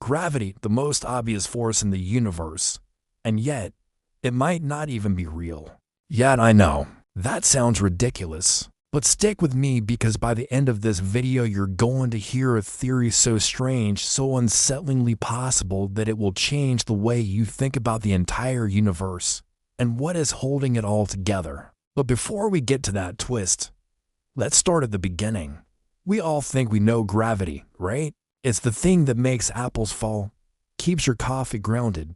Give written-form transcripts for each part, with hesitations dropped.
Gravity, the most obvious force in the universe, and yet, it might not even be real. Yet I know, that sounds ridiculous. But stick with me because by the end of this video you're going to hear a theory so strange, so unsettlingly possible that it will change the way you think about the entire universe and what is holding it all together. But before we get to that twist, let's start at the beginning. We all think we know gravity, right? It's the thing that makes apples fall, keeps your coffee grounded,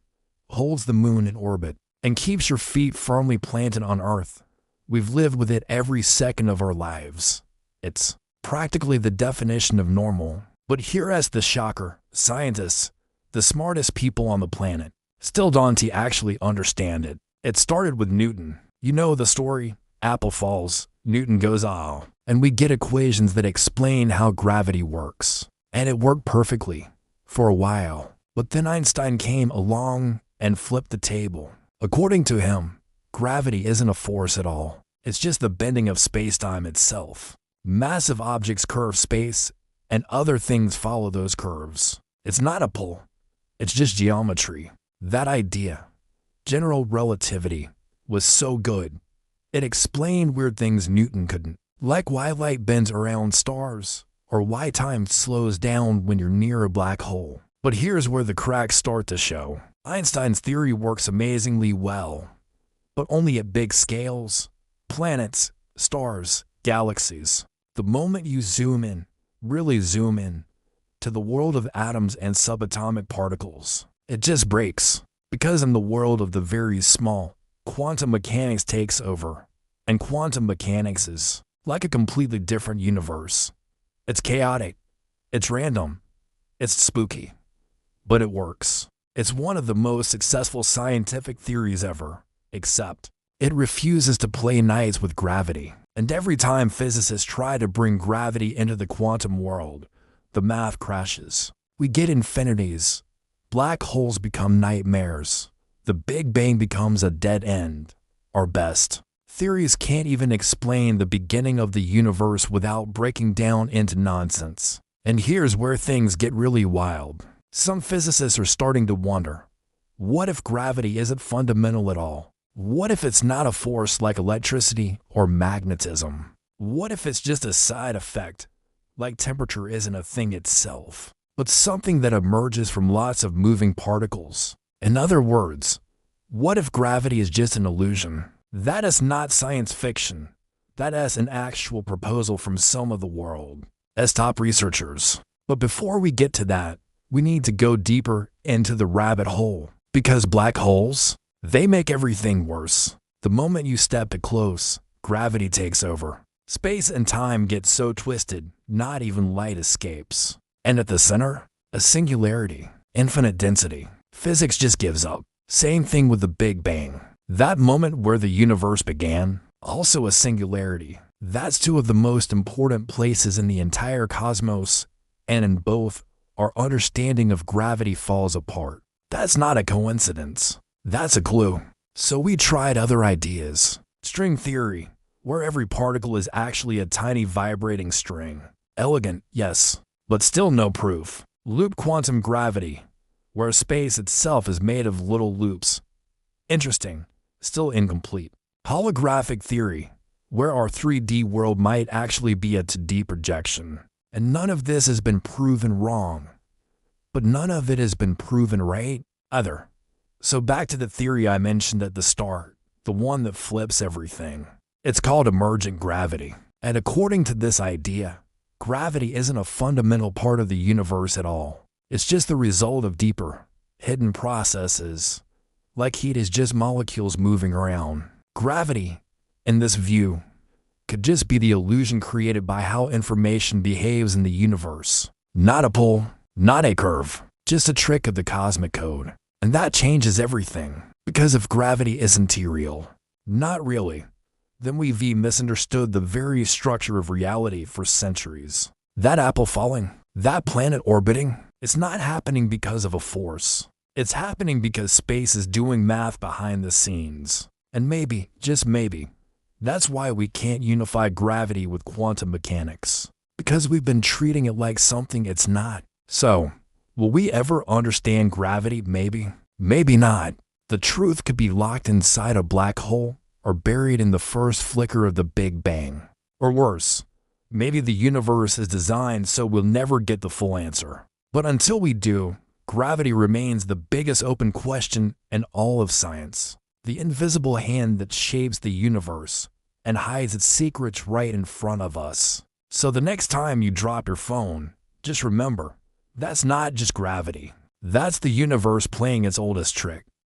holds the moon in orbit, and keeps your feet firmly planted on Earth. We've lived with it every second of our lives. It's practically the definition of normal. But here's the shocker. Scientists, the smartest people on the planet, still don't actually understand it. It started with Newton. You know the story. Apple falls, Newton goes "oh," and we get equations that explain how gravity works. And it worked perfectly for a while. But then Einstein came along and flipped the table. According to him, gravity isn't a force at all. It's just the bending of space-time itself. Massive objects curve space, and other things follow those curves. It's not a pull. It's just geometry. That idea, general relativity, was so good. It explained weird things Newton couldn't, like why light bends around stars, or why time slows down when you're near a black hole. But here's where the cracks start to show. Einstein's theory works amazingly well, but only at big scales. Planets, stars, galaxies. The moment you zoom in, really zoom in, to the world of atoms and subatomic particles, it just breaks. Because in the world of the very small, quantum mechanics takes over. And quantum mechanics is like a completely different universe. It's chaotic, it's random, it's spooky, but it works. It's one of the most successful scientific theories ever, except it refuses to play nice with gravity. And every time physicists try to bring gravity into the quantum world, the math crashes. We get infinities. Black holes become nightmares. The Big Bang becomes a dead end. Our best theories can't even explain the beginning of the universe without breaking down into nonsense. And here's where things get really wild. Some physicists are starting to wonder, what if gravity isn't fundamental at all? What if it's not a force like electricity or magnetism? What if it's just a side effect, like temperature isn't a thing itself, but something that emerges from lots of moving particles? In other words, what if gravity is just an illusion? That is not science fiction. That is an actual proposal from some of the world's top researchers. But before we get to that, we need to go deeper into the rabbit hole. Because black holes, they make everything worse. The moment you step it close, gravity takes over. Space and time get so twisted, not even light escapes. And at the center, a singularity, infinite density. Physics just gives up. Same thing with the Big Bang. That moment where the universe began, also a singularity. That's two of the most important places in the entire cosmos, and in both, our understanding of gravity falls apart. That's not a coincidence. That's a clue. So we tried other ideas. String theory, where every particle is actually a tiny vibrating string. Elegant, yes, but still no proof. Loop quantum gravity, where space itself is made of little loops. Interesting, still incomplete. Holographic theory, where our 3D world might actually be a 2D projection. And none of this has been proven wrong. But none of it has been proven right either. So back to the theory I mentioned at the start, the one that flips everything. It's called emergent gravity. And according to this idea, gravity isn't a fundamental part of the universe at all. It's just the result of deeper, hidden processes. Like heat is just molecules moving around. Gravity, in this view, could just be the illusion created by how information behaves in the universe. Not a pull, not a curve, just a trick of the cosmic code. And that changes everything. Because if gravity isn't real, not really, then we've misunderstood the very structure of reality for centuries. That apple falling, that planet orbiting, it's not happening because of a force. It's happening because space is doing math behind the scenes. And maybe, just maybe, that's why we can't unify gravity with quantum mechanics. Because we've been treating it like something it's not. So, Will we ever understand gravity? Maybe. Maybe not. The truth could be locked inside a black hole or buried in the first flicker of the Big Bang. Or worse, maybe the universe is designed so we'll never get the full answer. But until we do, gravity remains the biggest open question in all of science. The invisible hand that shapes the universe and hides its secrets right in front of us. So the next time you drop your phone, just remember, that's not just gravity. That's the universe playing its oldest trick.